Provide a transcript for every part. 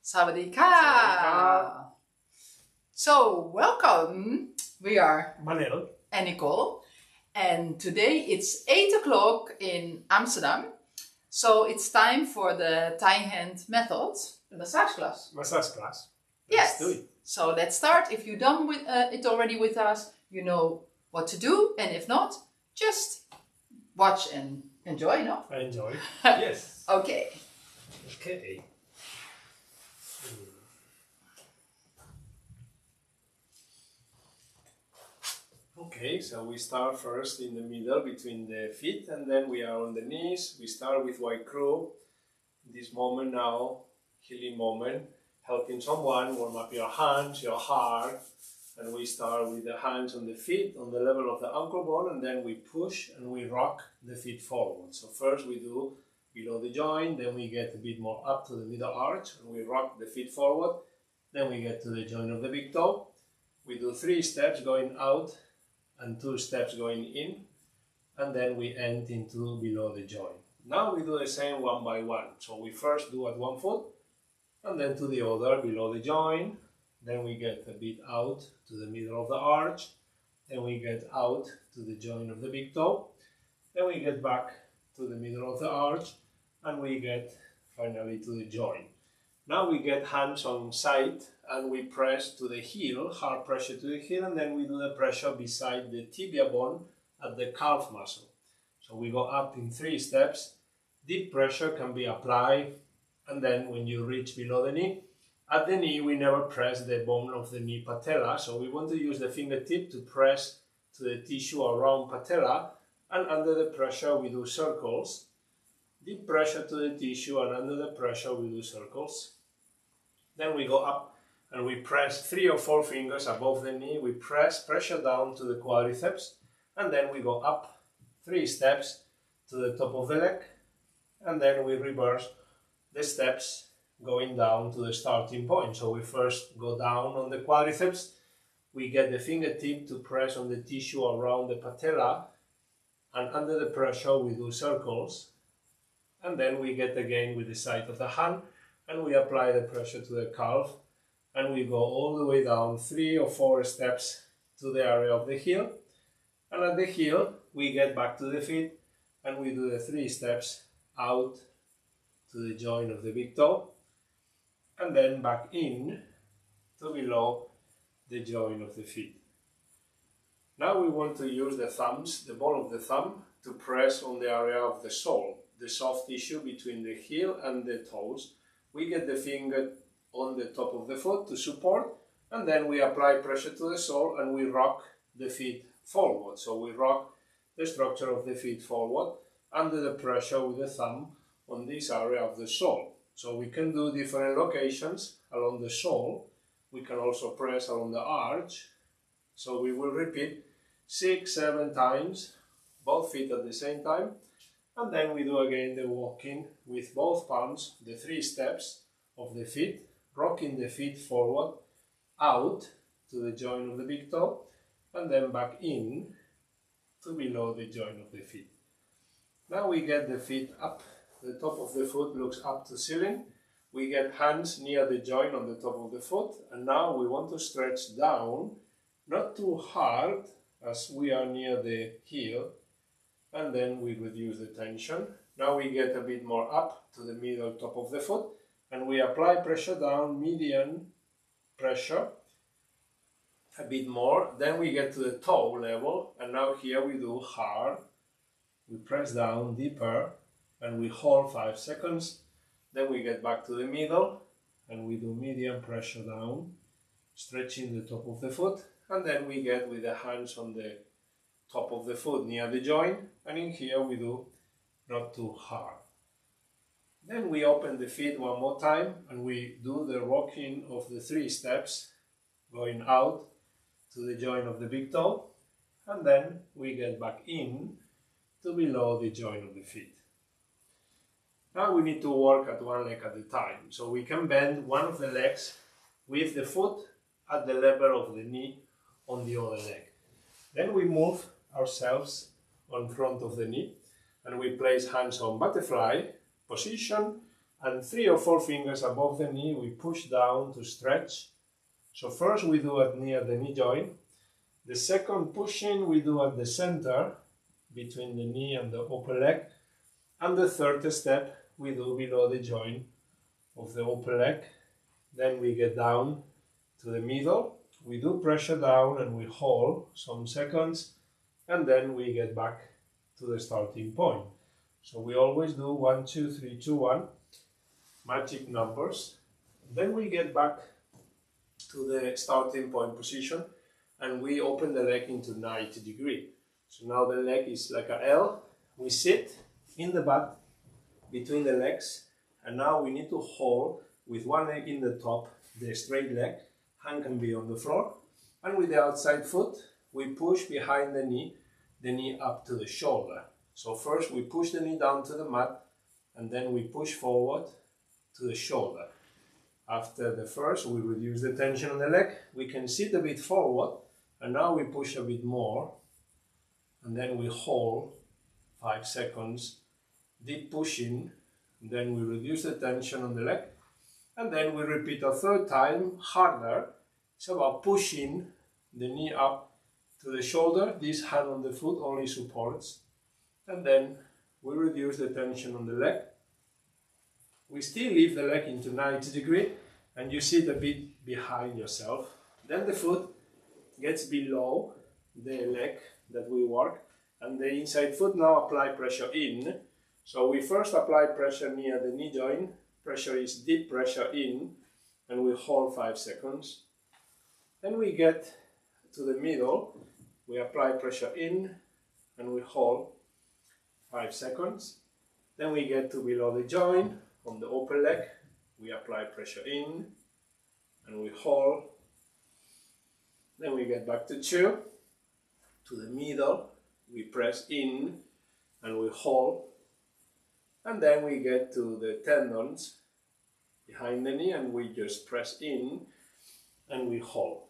Sawadee-ka! So, welcome. We are Manel and Nicole, and today it's 8 o'clock in Amsterdam. So it's time for the Thai hand method, the massage class. massage class. Yes. Let's do it. So let's start. If you've done it already with us, you know what to do, and if not, just watch and enjoy, no? I enjoy. Yes. Okay. Okay. Okay, so we start first in the middle between the feet, and then we are on the knees. We start with white crow. This moment now, healing moment, helping someone, warm up your hands, your heart. And we start with the hands on the feet, on the level of the ankle bone, and then we push and we rock the feet forward. So first we do below the joint, then we get a bit more up to the middle arch, and we rock the feet forward. Then we get to the joint of the big toe. We do 3 steps going out and 2 steps going in, and then we end into below the joint. Now we do the same one by one. So we first do at one foot, and then to the other below the joint. Then we get a bit out to the middle of the arch. Then we get out to the joint of the big toe. Then we get back to the middle of the arch, and we get finally to the joint. Now we get hands on side and we press to the heel, hard pressure to the heel, and then we do the pressure beside the tibia bone at the calf muscle. So we go up in 3 steps. Deep pressure can be applied, and then when you reach below the knee, at the knee we never press the bone of the knee patella, so we want to use the fingertip to press to the tissue around patella, and under the pressure we do circles. Deep pressure to the tissue, and under the pressure we do circles. Then we go up and we press 3 or 4 fingers above the knee. We pressure down to the quadriceps, and then we go up 3 steps to the top of the leg, and then we reverse the steps going down to the starting point. So we first go down on the quadriceps, we get the fingertip to press on the tissue around the patella, and under the pressure we do circles, and then we get again with the side of the hand and we apply the pressure to the calf, and we go all the way down 3 or 4 steps to the area of the heel, and at the heel we get back to the feet and we do the 3 steps out to the joint of the big toe, and then back in to below the joint of the feet. Now we want to use the thumbs, the ball of the thumb, to press on the area of the sole, the soft tissue between the heel and the toes. We get the finger on the top of the foot to support, and then we apply pressure to the sole and we rock the feet forward. So we rock the structure of the feet forward under the pressure with the thumb on this area of the sole. So we can do different locations along the sole. We can also press along the arch. So we will repeat 6-7 times, both feet at the same time. And then we do again the walking with both palms, the 3 steps of the feet, rocking the feet forward, out to the joint of the big toe, and then back in to below the joint of the feet. Now we get the feet up. The top of the foot looks up to ceiling. We get hands near the joint on the top of the foot, and now we want to stretch down, not too hard as we are near the heel, and then we reduce the tension. Now we get a bit more up to the middle top of the foot, and we apply pressure down, medium pressure, a bit more. Then we get to the toe level, and now here we do hard. We press down deeper, and we hold 5 seconds. Then we get back to the middle, and we do medium pressure down, stretching the top of the foot, and then we get with the hands on the top of the foot near the joint, and in here we do not too hard. Then we open the feet one more time and we do the rocking of the 3 steps going out to the joint of the big toe, and then we get back in to below the joint of the feet. Now we need to work at one leg at a time, so we can bend one of the legs with the foot at the level of the knee on the other leg. Then we move ourselves on front of the knee and we place hands on butterfly position and 3 or 4 fingers above the knee, we push down to stretch. So first we do it near the knee joint. The second pushing we do at the center, between the knee and the upper leg. And the third step we do below the joint of the upper leg. Then we get down to the middle. We do pressure down and we hold some seconds. And then we get back to the starting point. So we always do 1, 2, 3, 2, 1, magic numbers. Then we get back to the starting point position and we open the leg into 90 degrees. So now the leg is like a L. We sit in the butt between the legs, and now we need to hold with one leg in the top, the straight leg, hand can be on the floor, and with the outside foot we push behind the knee up to the shoulder. So first we push the knee down to the mat and then we push forward to the shoulder. After the first we reduce the tension on the leg, we can sit a bit forward and now we push a bit more and then we hold 5 seconds, deep pushing, then we reduce the tension on the leg and then we repeat a third time harder. It's about pushing the knee up to the shoulder, this hand on the foot only supports, and then we reduce the tension on the leg. We still leave the leg into 90 degrees and you sit a bit behind yourself. Then the foot gets below the leg that we work and the inside foot now apply pressure in. So we first apply pressure near the knee joint, pressure is deep pressure in and we hold 5 seconds. Then we get to the middle, we apply pressure in and we hold 5 seconds. Then we get to below the joint on the upper leg, we apply pressure in and we hold. Then we get back to 2, to the middle, we press in and we hold. And then we get to the tendons behind the knee and we just press in and we hold.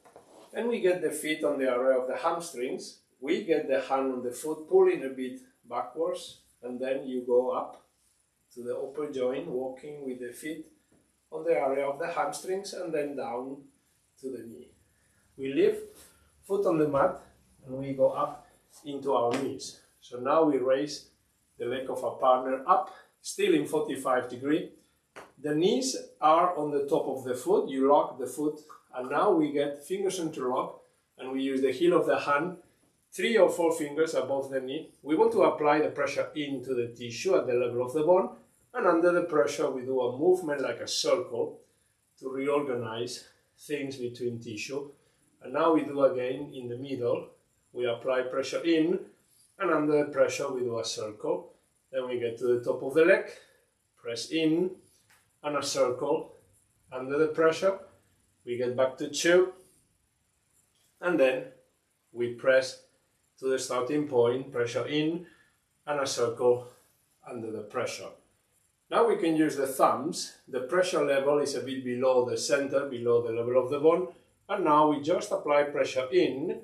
Then we get the feet on the area of the hamstrings. We get the hand on the foot pulling a bit backwards and then you go up to the upper joint, walking with the feet on the area of the hamstrings and then down to the knee. We lift foot on the mat and we go up into our knees. So now we raise the leg of our partner up, still in 45 degrees. The knees are on the top of the foot, you lock the foot and now we get fingers interlock and we use the heel of the hand, 3 or 4 fingers above the knee. We want to apply the pressure into the tissue at the level of the bone and under the pressure we do a movement like a circle to reorganize things between tissue. And now we do again in the middle, we apply pressure in and under the pressure we do a circle. Then we get to the top of the leg, press in and a circle under the pressure. We get back to 2 and then we press to the starting point, pressure in and a circle under the pressure. Now we can use the thumbs. The pressure level is a bit below the center, below the level of the bone, and now we just apply pressure in,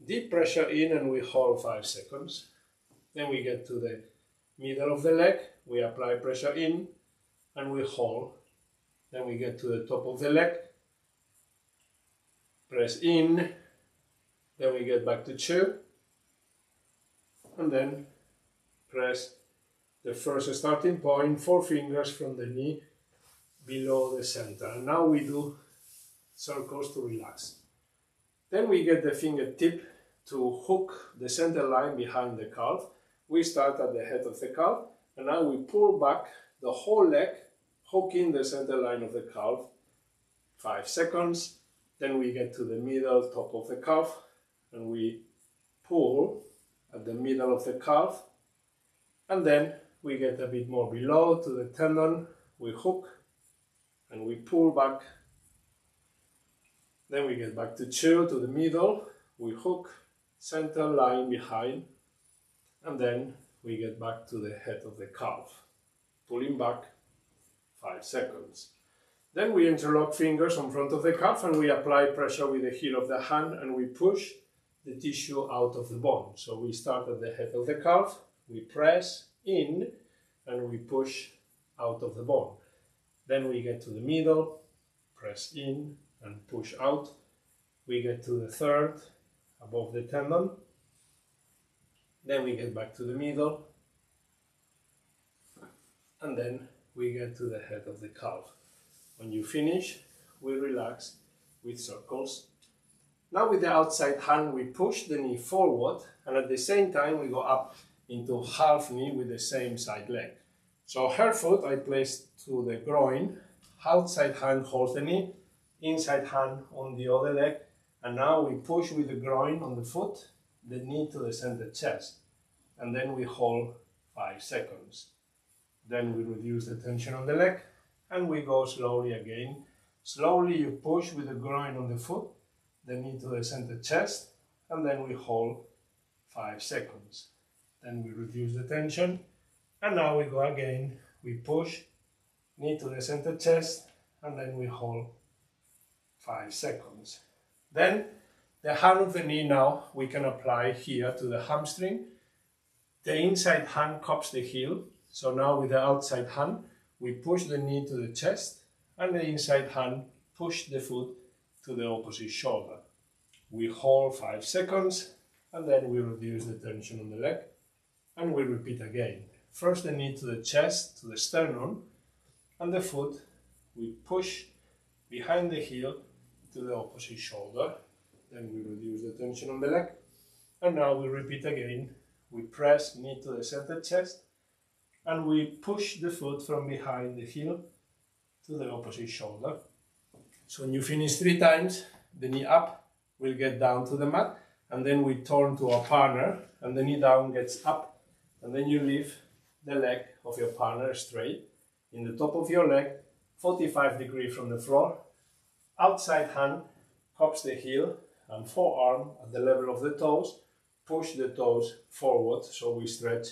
deep pressure in and we hold 5 seconds. Then we get to the middle of the leg, we apply pressure in and we hold. Then we get to the top of the leg, press in, then we get back to 2 and then press the first starting point, 4 fingers from the knee below the center. And now we do circles to relax. Then we get the fingertip to hook the center line behind the calf. We start at the head of the calf and now we pull back the whole leg, hooking the center line of the calf, 5 seconds. Then we get to the middle top of the calf and we pull at the middle of the calf and then we get a bit more below to the tendon, we hook and we pull back. Then we get back to 2 to the middle, we hook, center line behind and then we get back to the head of the calf, pulling back 5 seconds. Then we interlock fingers on front of the calf and we apply pressure with the heel of the hand and we push the tissue out of the bone. So we start at the head of the calf, we press in and we push out of the bone. Then we get to the middle, press in and push out. We get to the third, above the tendon. Then we get back to the middle. And then we get to the head of the calf. When you finish, we relax with circles. Now with the outside hand, we push the knee forward, and at the same time we go up into half knee with the same side leg. So her foot I place to the groin, outside hand holds the knee, inside hand on the other leg, and now we push with the groin on the foot, the knee to the center chest, and then we hold 5 seconds. Then we reduce the tension on the leg, and we go slowly again. Slowly you push with the groin on the foot, the knee to the center chest, and then we hold 5 seconds. Then we reduce the tension, and now we go again. We push, knee to the center chest, and then we hold 5 seconds. Then the hand of the knee now we can apply here to the hamstring. The inside hand cups the heel, so now with the outside hand we push the knee to the chest, and the inside hand push the foot to the opposite shoulder. We hold 5 seconds, and then we reduce the tension on the leg, and we repeat again. First the knee to the chest, to the sternum, and the foot we push behind the heel to the opposite shoulder. Then we reduce the tension on the leg, and now we repeat again. We press knee to the center chest, and we push the foot from behind the heel to the opposite shoulder. So when you finish 3 times, the knee up will get down to the mat, and then we turn to our partner, and the knee down gets up, and then you lift the leg of your partner straight in the top of your leg, 45 degrees from the floor. Outside hand cups the heel, and forearm at the level of the toes, push the toes forward so we stretch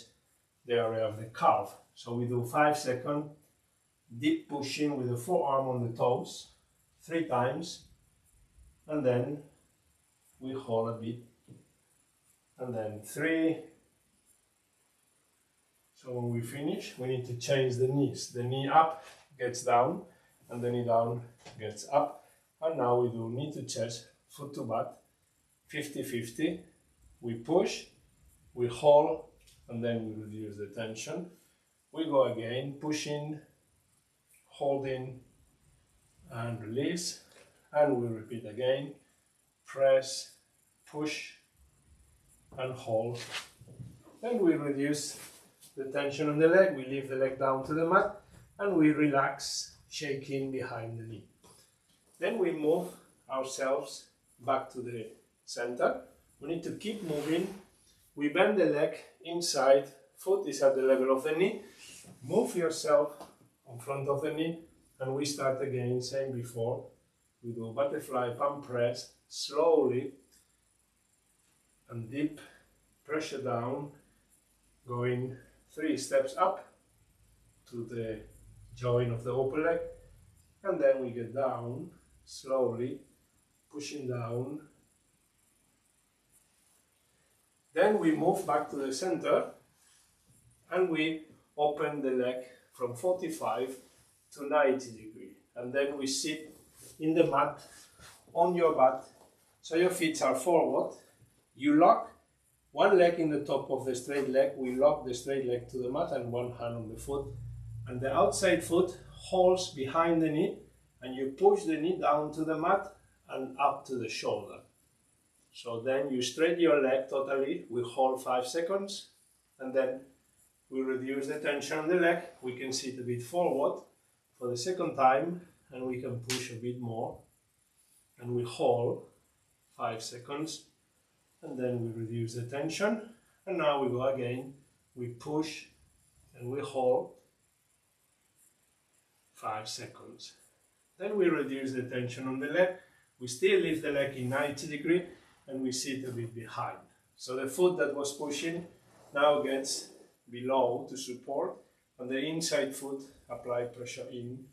the area of the calf. So we do 5 seconds, deep pushing with the forearm on the toes, 3 times, and then we hold a bit, and then 3. So when we finish, we need to change the knees. The knee up gets down, and the knee down gets up. And now we do knee to chest, foot to butt, 50-50. We push, we hold, and then we reduce the tension. We go again, pushing, holding, and release. And we repeat again, press, push, and hold. Then we reduce the tension on the leg, we leave the leg down to the mat, and we relax, shaking behind the knee. Then we move ourselves back to the center. We need to keep moving. We bend the leg inside, foot is at the level of the knee. Move yourself in front of the knee, and we start again, same before. We do butterfly palm press, slowly and deep, pressure down, going 3 steps up to the joint of the upper leg, and then we get down, slowly, pushing down. Then we move back to the center, and we open the leg from 45 to 90 degrees, and then we sit in the mat on your butt, so your feet are forward. You lock one leg in the top of the straight leg, we lock the straight leg to the mat and one hand on the foot, and the outside foot holds behind the knee, and you push the knee down to the mat and up to the shoulder. So then you straighten your leg totally, we hold 5 seconds, and then we reduce the tension on the leg. We can sit a bit forward for the second time, and we can push a bit more, and we hold 5 seconds, and then we reduce the tension, and now we go again, we push and we hold 5 seconds. Then we reduce the tension on the leg, we still lift the leg in 90 degrees, and we sit a bit behind. So the foot that was pushing now gets below to support, and the inside foot apply pressure in.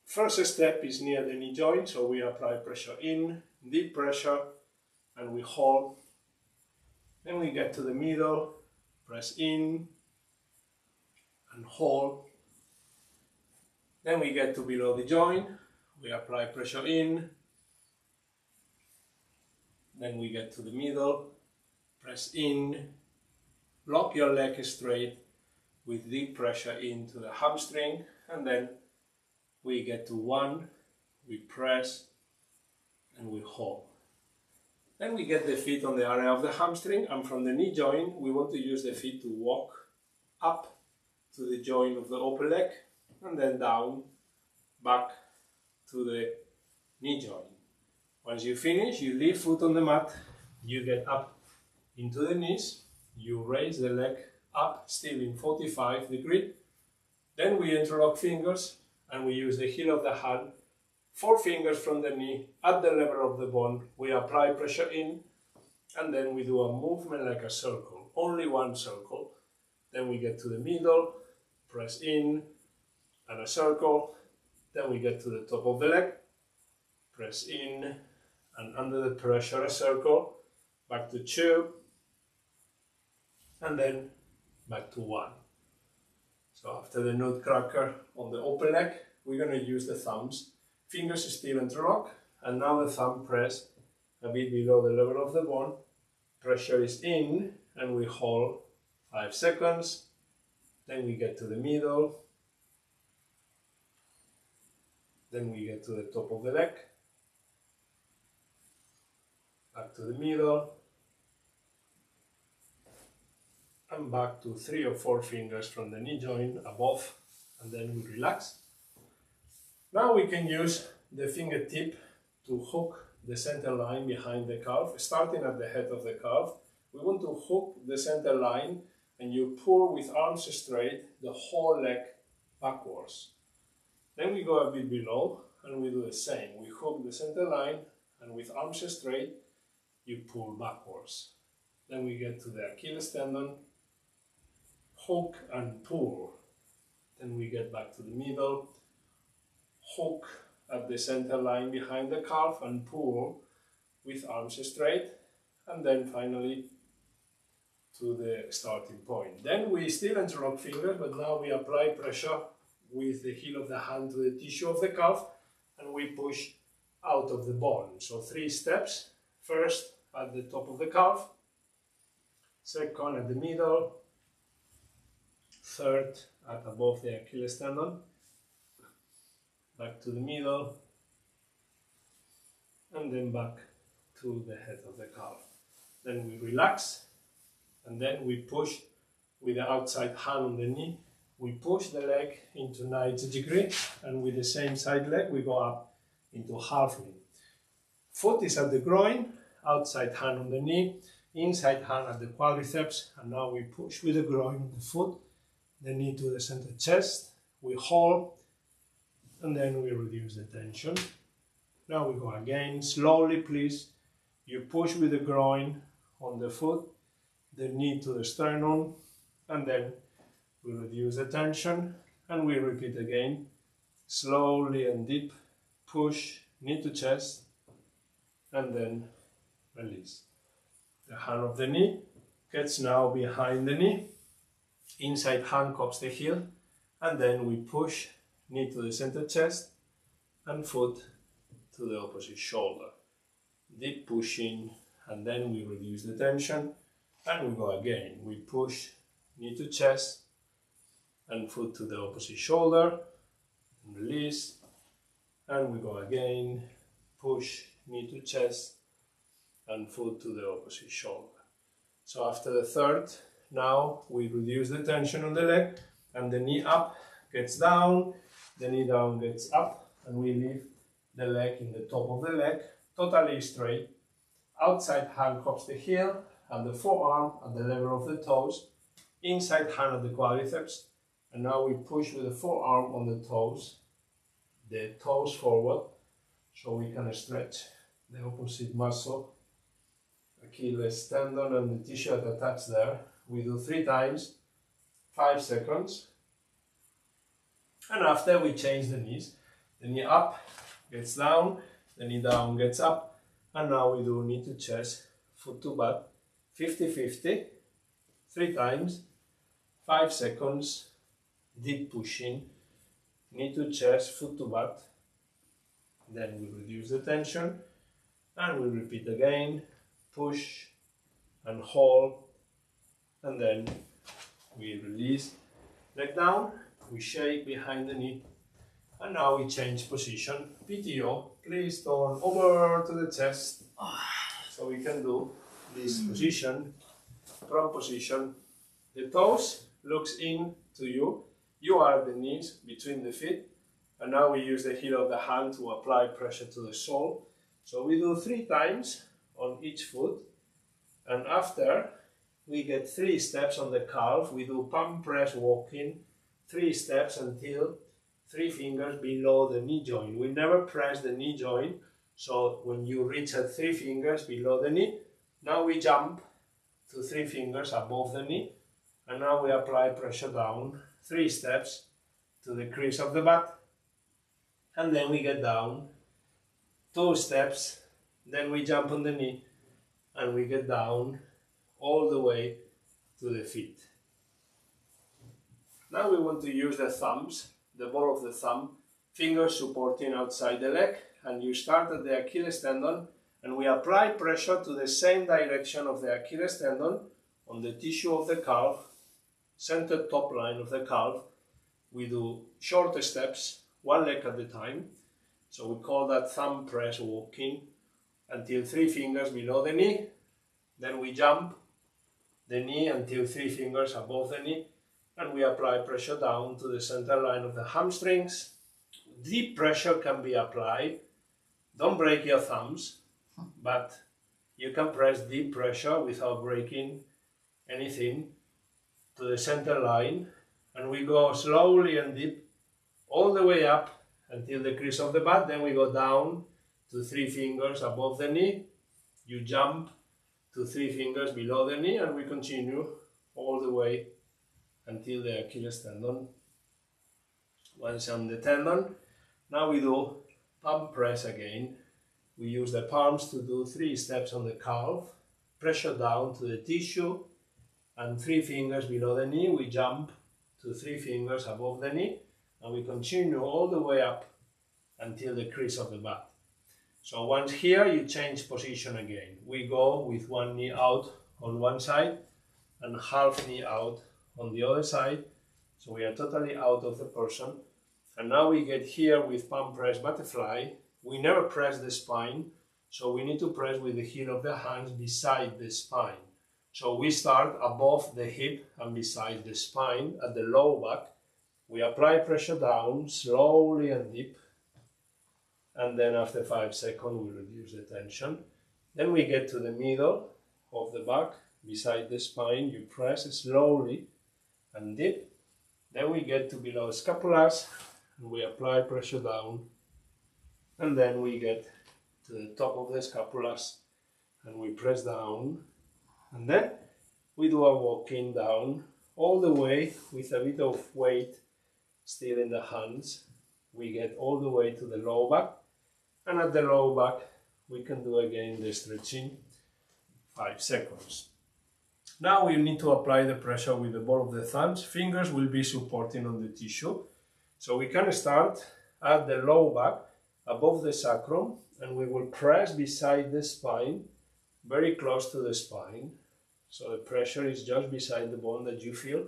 First step is near the knee joint, so we apply pressure in, deep pressure, and we hold. Then we get to the middle, press in, and hold. Then we get to below the joint, we apply pressure in, then we get to the middle, press in, lock your leg straight with deep pressure into the hamstring, and then we get to 1, we press and we hold. Then we get the feet on the area of the hamstring, and from the knee joint we want to use the feet to walk up to the joint of the upper leg and then down back to the knee joint. Once you finish, you leave foot on the mat, you get up into the knees, you raise the leg up still in 45 degrees, then we interlock fingers and we use the heel of the hand, 4 fingers from the knee at the level of the bone, we apply pressure in, and then we do a movement like a circle, only one circle. Then we get to the middle, press in, and a circle. Then we get to the top of the leg, press in, and under the pressure a circle, back to 2, and then back to 1. So after the nutcracker on the upper leg, we're going to use the thumbs. Fingers still interlock, and now the thumb press a bit below the level of the bone. Pressure is in, and we hold 5 seconds. Then we get to the middle. Then we get to the top of the leg. Back to the middle. And back to 3 or 4 fingers from the knee joint above, and then we relax. Now we can use the fingertip to hook the center line behind the calf, starting at the head of the calf. We want to hook the center line, and you pull with arms straight the whole leg backwards. Then we go a bit below and we do the same. We hook the center line, and with arms straight you pull backwards. Then we get to the Achilles tendon, hook and pull. Then we get back to the middle, hook at the center line behind the calf and pull with arms straight, and then finally to the starting point. Then we still interlock fingers, but now we apply pressure with the heel of the hand to the tissue of the calf, and we push out of the bone. So 3 steps. First at the top of the calf, second at the middle, third at above the Achilles tendon, back to the middle, and then back to the head of the calf. Then we relax, and then we push with the outside hand on the knee. We push the leg into 90 degrees, and with the same side leg we go up into halfling. Foot is at the groin, outside hand on the knee, inside hand at the quadriceps, and now we push with the groin on the foot, the knee to the center chest, we hold, and then we reduce the tension. Now we go again, slowly please. You push with the groin on the foot, the knee to the sternum, and then we reduce the tension, and we repeat again, slowly and deep, push, knee to chest, and then release. The hand of the knee gets now behind the knee, inside hand cups the heel, and then we push, knee to the center chest, and foot to the opposite shoulder. Deep pushing, and then we reduce the tension, and we go again. We push, knee to chest, and foot to the opposite shoulder, and release, and we go again, push, knee to chest, and foot to the opposite shoulder. So after the third, now we reduce the tension on the leg, and the knee up gets down, the knee down gets up, and we leave the leg in the top of the leg, totally straight. Outside hand cups the heel, and the forearm at the level of the toes, inside hand at the quadriceps, and now we push with the forearm on the toes forward, so we can stretch the opposite muscle, Achilles tendon and the tissue attached there. We do 3 times, 5 seconds, and after we change the knees. The knee up gets down, the knee down gets up, and now we do knee to chest, foot to butt, 50-50, 3 times, 5 seconds, deep pushing, knee to chest, foot to butt. Then we reduce the tension and we repeat again, push and hold, and then we release, leg down, we shake behind the knee, and now we change position. PTO, please turn over to the chest, so we can do this position, prone position. The toes looks in to you, you are at the knees between the feet, and now we use the heel of the hand to apply pressure to the sole. So we do 3 times on each foot, and after we get 3 steps on the calf. We do palm press walking, 3 steps until 3 fingers below the knee joint. We never press the knee joint, so when you reach at 3 fingers below the knee, now we jump to 3 fingers above the knee, and now we apply pressure down, 3 steps to the crease of the butt, and then we get down, 2 steps, then we jump on the knee, and we get down all the way to the feet. Now we want to use the thumbs, the ball of the thumb, fingers supporting outside the leg, and you start at the Achilles tendon, and we apply pressure to the same direction of the Achilles tendon on the tissue of the calf, center top line of the calf. We do shorter steps, 1 leg at a time, so we call that thumb press walking, until 3 fingers below the knee. Then we jump the knee until 3 fingers above the knee, and we apply pressure down to the center line of the hamstrings. Deep pressure can be applied. Don't break your thumbs, but you can press deep pressure without breaking anything to the center line, and we go slowly and deep all the way up until the crease of the butt. Then we go down to 3 fingers above the knee. You jump to 3 fingers below the knee, and we continue all the way until the Achilles tendon. Once on the tendon, now we do palm press again. We use the palms to do 3 steps on the calf, pressure down to the tissue, and 3 fingers below the knee. We jump to 3 fingers above the knee, and we continue all the way up until the crease of the butt. So once here, you change position again. We go with 1 knee out on one side and half knee out on the other side. So we are totally out of the person. And now we get here with palm press butterfly. We never press the spine, so we need to press with the heel of the hands beside the spine. So we start above the hip and beside the spine at the low back. We apply pressure down slowly and deep. And then after 5 seconds, we reduce the tension. Then we get to the middle of the back, beside the spine. You press slowly and deep. Then we get to below scapulas, and we apply pressure down. And then we get to the top of the scapulas, and we press down. And then we do a walking down all the way with a bit of weight still in the hands. We get all the way to the low back. And at the low back, we can do again the stretching, 5 seconds. Now we need to apply the pressure with the ball of the thumbs. Fingers will be supporting on the tissue. So we can start at the low back, above the sacrum, and we will press beside the spine, very close to the spine. So the pressure is just beside the bone that you feel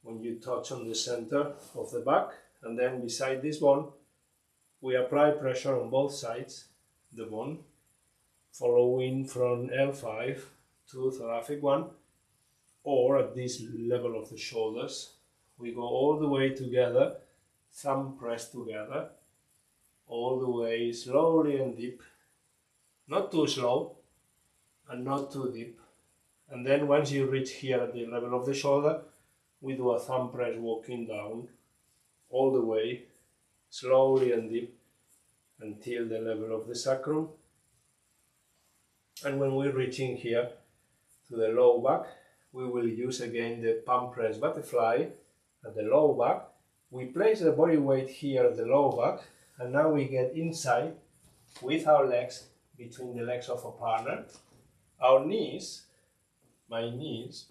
when you touch on the center of the back. And then beside this bone, we apply pressure on both sides, the bone, following from L5 to thoracic 1, or at this level of the shoulders. We go all the way together, thumb press together, all the way slowly and deep, not too slow and not too deep. And then once you reach here at the level of the shoulder, we do a thumb press walking down all the way, slowly and deep, until the level of the sacrum. And when we're reaching here to the low back, we will use again the palm press butterfly at the low back. We place the body weight here at the low back, and now we get inside with our legs between the legs of a partner. Our knees, my knees,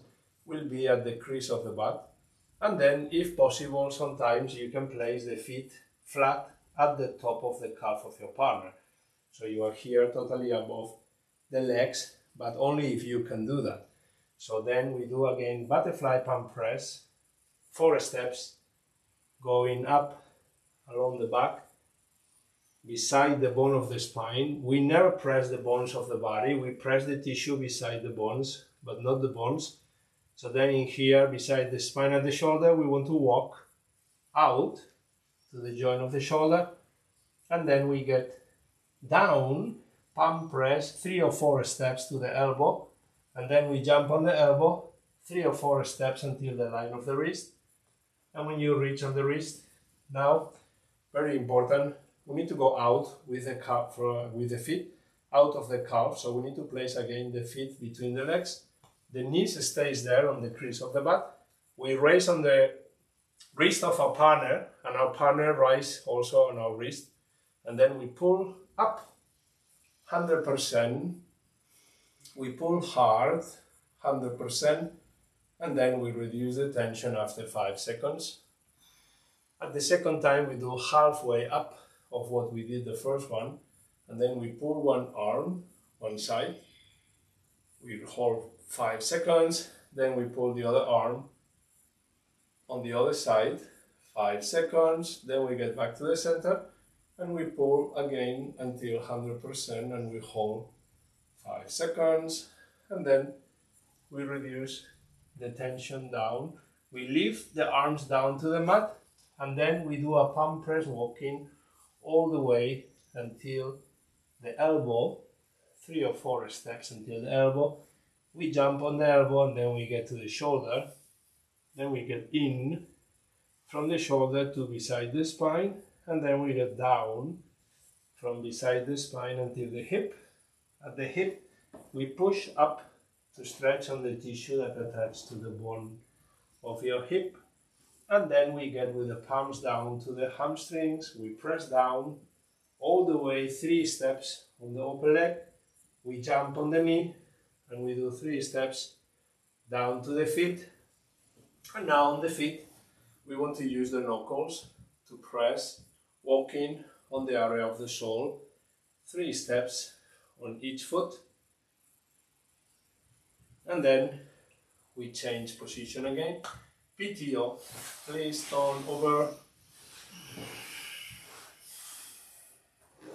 will be at the crease of the butt, And then, if possible, sometimes you can place the feet flat at the top of the calf of your partner. So you are here totally above the legs, but only if you can do that. So then we do again butterfly palm press, 4 steps, going up along the back, beside the bone of the spine. We never press the bones of the body, we press the tissue beside the bones, but not the bones. So then in here, beside the spine and the shoulder, we want to walk out to the joint of the shoulder, and then we get down, palm press, 3 or 4 steps to the elbow, and then we jump on the elbow, 3 or 4 steps until the line of the wrist. And when you reach on the wrist, now, very important, we need to go out with the calf, with the feet out of the calf. So we need to place again the feet between the legs. The knees stays there on the crease of the butt. We raise on the wrist of our partner, and our partner rise also on our wrist. And then we pull up 100%. We pull hard 100%. And then we reduce the tension after 5 seconds. At the second time, we do halfway up of what we did the first one, and then we pull one arm, one side. We hold 5 seconds, then we pull the other arm on the other side, 5 seconds, then we get back to the center, and we pull again until 100%, and we hold 5 seconds, and then we reduce the tension down. We lift the arms down to the mat, and then we do a palm press walking all the way until the elbow, 3 or 4 steps until the elbow. We jump on the elbow, and then we get to the shoulder. Then we get in from the shoulder to beside the spine, and then we get down from beside the spine until the hip. At the hip, we push up to stretch on the tissue that attaches to the bone of your hip. And then we get with the palms down to the hamstrings. We press down all the way 3 steps on the upper leg. We jump on the knee, and we do 3 steps down to the feet. And now on the feet, we want to use the knuckles to press, walking on the area of the sole. 3 steps on each foot. And then we change position again. PTO, please turn over.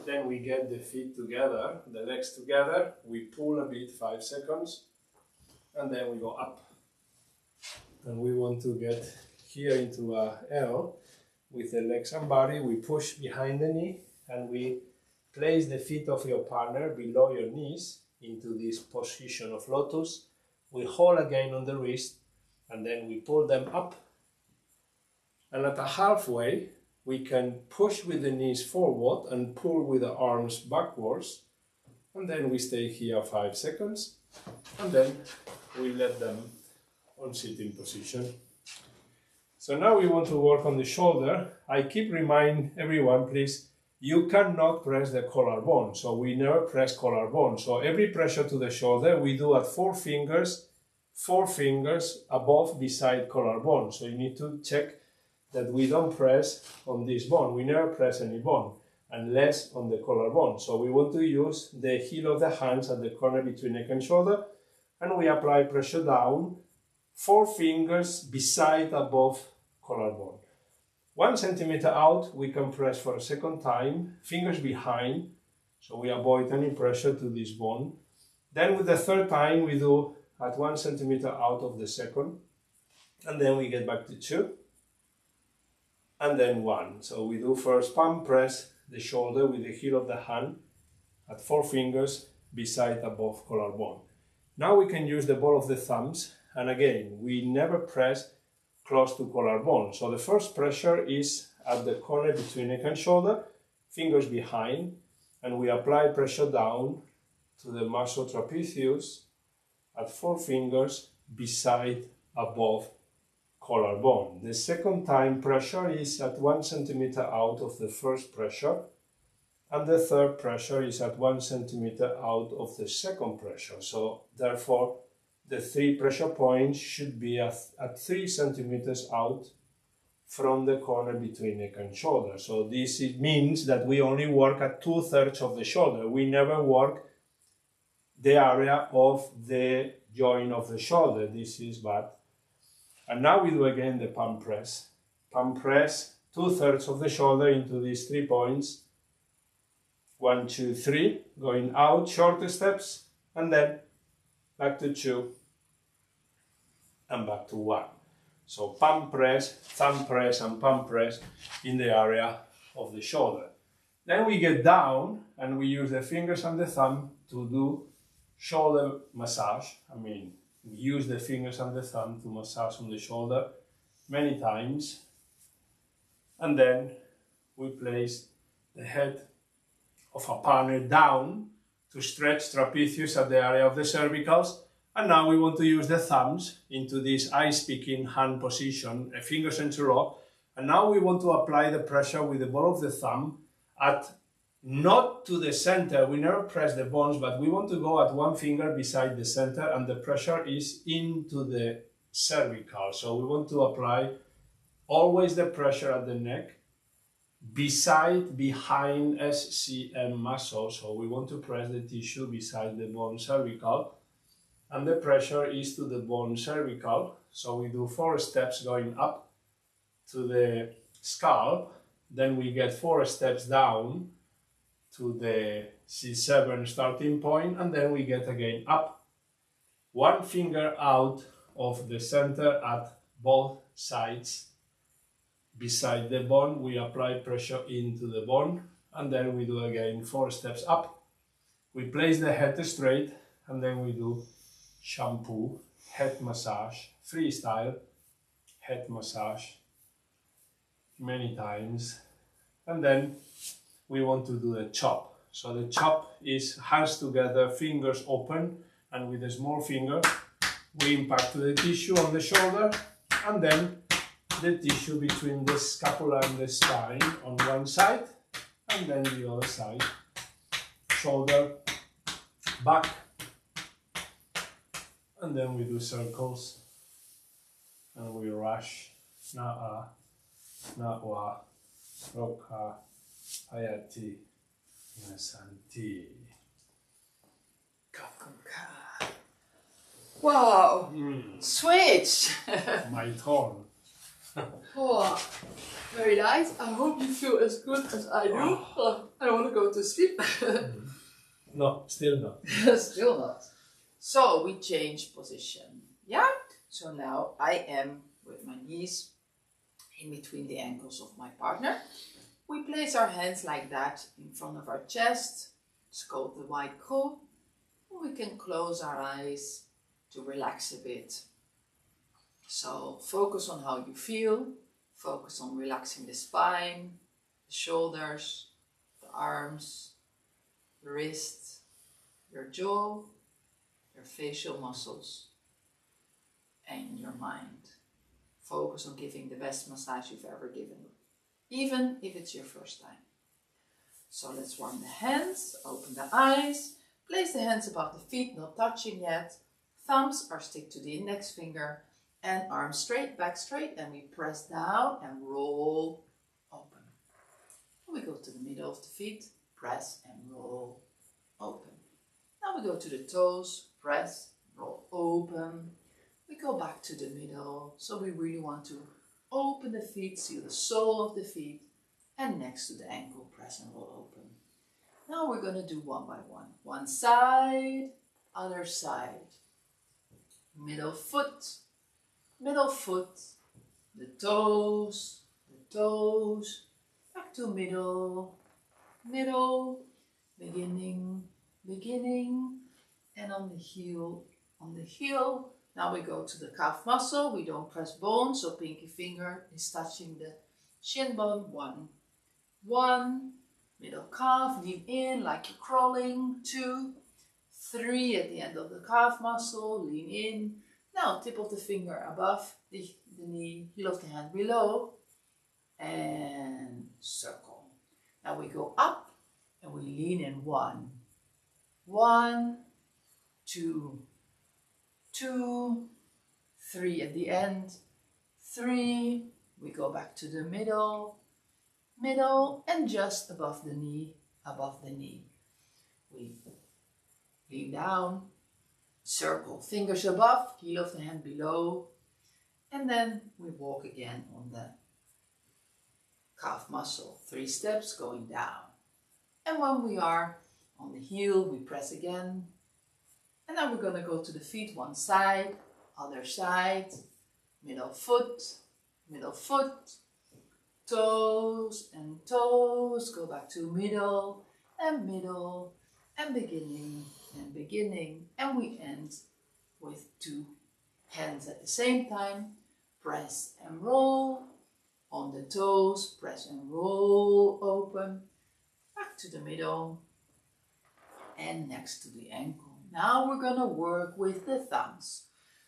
Then we get the feet together, the legs together. We pull a bit, 5 seconds, and then we go up. And we want to get here into a L with the legs and body. We push behind the knee, and we place the feet of your partner below your knees into this position of lotus. We hold again on the wrist, and then we pull them up. And at a halfway, we can push with the knees forward and pull with the arms backwards. And then we stay here 5 seconds, and then we let them on sitting position. So now we want to work on the shoulder. I keep reminding everyone, please, you cannot press the collarbone. So we never press collarbone. So every pressure to the shoulder we do at 4 fingers above beside collarbone. So you need to check that we don't press on this bone. We never press any bone unless on the collarbone. So we want to use the heel of the hands at the corner between neck and shoulder, and we apply pressure down, 4 fingers beside above collarbone. 1 centimeter out, we can press for a second time, fingers behind, so we avoid any pressure to this bone. Then with the third time, we do at 1 centimeter out of the second, and then we get back to 2, and then 1. So we do first palm press the shoulder with the heel of the hand at 4 fingers beside above collarbone. Now we can use the ball of the thumbs, and again, we never press close to collarbone. So the first pressure is at the corner between neck and shoulder, fingers behind, and we apply pressure down to the muscle trapezius at 4 fingers beside above collarbone. The second time pressure is at 1 centimeter out of the first pressure, and the third pressure is at 1 centimeter out of the second pressure. So therefore, the 3 pressure points should be at 3 centimeters out from the corner between neck and shoulder. So this means that we only work at 2/3 of the shoulder. We never work the area of the joint of the shoulder. This is bad. And now we do again the palm press. Palm press, 2/3 of the shoulder into these 3 points. 1, 2, 3, going out, shorter steps, and then back to 2, and back to 1. So palm press, thumb press, and palm press in the area of the shoulder. Then we get down, and we use the fingers and the thumb to do shoulder massage. I mean, we use the fingers and the thumb to massage on the shoulder many times. And then we place the head of a partner down to stretch trapezius at the area of the cervicals. And now we want to use the thumbs into this ice-picking hand position, fingers interlock. And now we want to apply the pressure with the ball of the thumb at not to the center. We never press the bones, but we want to go at one finger beside the center, and the pressure is into the cervical. So we want to apply always the pressure at the neck behind SCM muscle. So we want to press the tissue beside the bone cervical, and the pressure is to the bone cervical. So we do 4 steps going up to the scalp, then we get 4 steps down to the C7 starting point, and then we get again up, 1 finger out of the center at both sides. Beside the bone, we apply pressure into the bone, and then we do again 4 steps up. We place the head straight, and then we do shampoo, head massage, freestyle, head massage many times. And then we want to do the chop. So the chop is hands together, fingers open, and with a small finger we impact the tissue on the shoulder, and then the tissue between the scapula and the spine on one side, and then the other side, shoulder, back, and then we do circles, and we rush, na'a, na'wa, roka, hayati, nasanti. Wow! Switch! My turn. Oh, very nice. I hope you feel as good as I do. Oh, I want to go to sleep. No, still not. Still not. So we change position. Yeah? So now I am with my knees in between the ankles of my partner. We place our hands like that in front of our chest. It's called the wide crow. We can close our eyes to relax a bit. So focus on how you feel. Focus on relaxing the spine, the shoulders, the arms, the wrist, your jaw, your facial muscles, and your mind. Focus on giving the best massage you've ever given, even if it's your first time. So let's warm the hands, open the eyes, place the hands above the feet, not touching yet. Thumbs are stick to the index finger, and arms straight, back straight, and we press down and roll open. We go to the middle of the feet, press and roll open. Now we go to the toes, press, roll open. We go back to the middle, so we really want to open the feet, see the sole of the feet, and next to the ankle, press and roll open. Now we're going to do one by one. One side, other side. Middle foot, the toes, back to middle, beginning, and on the heel. Now we go to the calf muscle. We don't press bone, so pinky finger is touching the shin bone. 1, 1, middle calf, lean in like you're crawling. 2, 3 at the end of the calf muscle, lean in. Now tip of the finger above the knee, heel of the hand below, and circle. Now we go up and we lean in. 1, 1, 2, 2, 3 at the end, 3, we go back to the middle, middle, and just above the knee, above the knee. We lean down, circle, fingers above, heel of the hand below, and then we walk again on the calf muscle. 3 steps going down. And when we are on the heel, we press again. And then we're going to go to the feet, one side, other side, middle foot, toes and toes, go back to middle, and beginning, and we end with 2 hands at the same time, press and roll, on the toes, press and roll, open, back to the middle, and next to the ankle. Now we're going to work with the thumbs.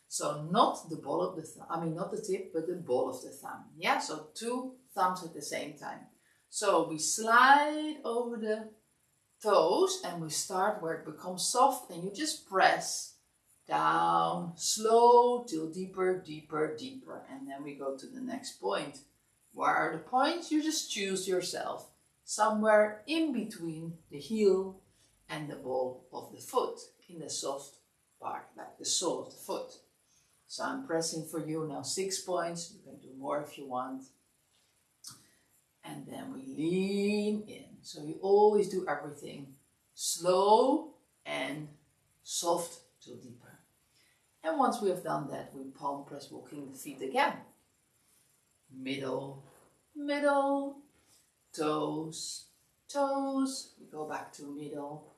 So not the ball of the thumb, not the tip, but the ball of the thumb. Yeah, so 2 thumbs at the same time. So we slide over the toes and we start where it becomes soft and you just press down, slow till deeper, deeper, deeper. And then we go to the next point. Where are the points? You just choose yourself. Somewhere in between the heel and the ball of the foot, in the soft part, like the sole of the foot. So I'm pressing for you now 6 points. You can do more if you want. And then we lean in. So you always do everything slow and soft till deeper. And once we have done that, we palm press walking the feet again. Middle, middle, toes, toes. We go back to middle,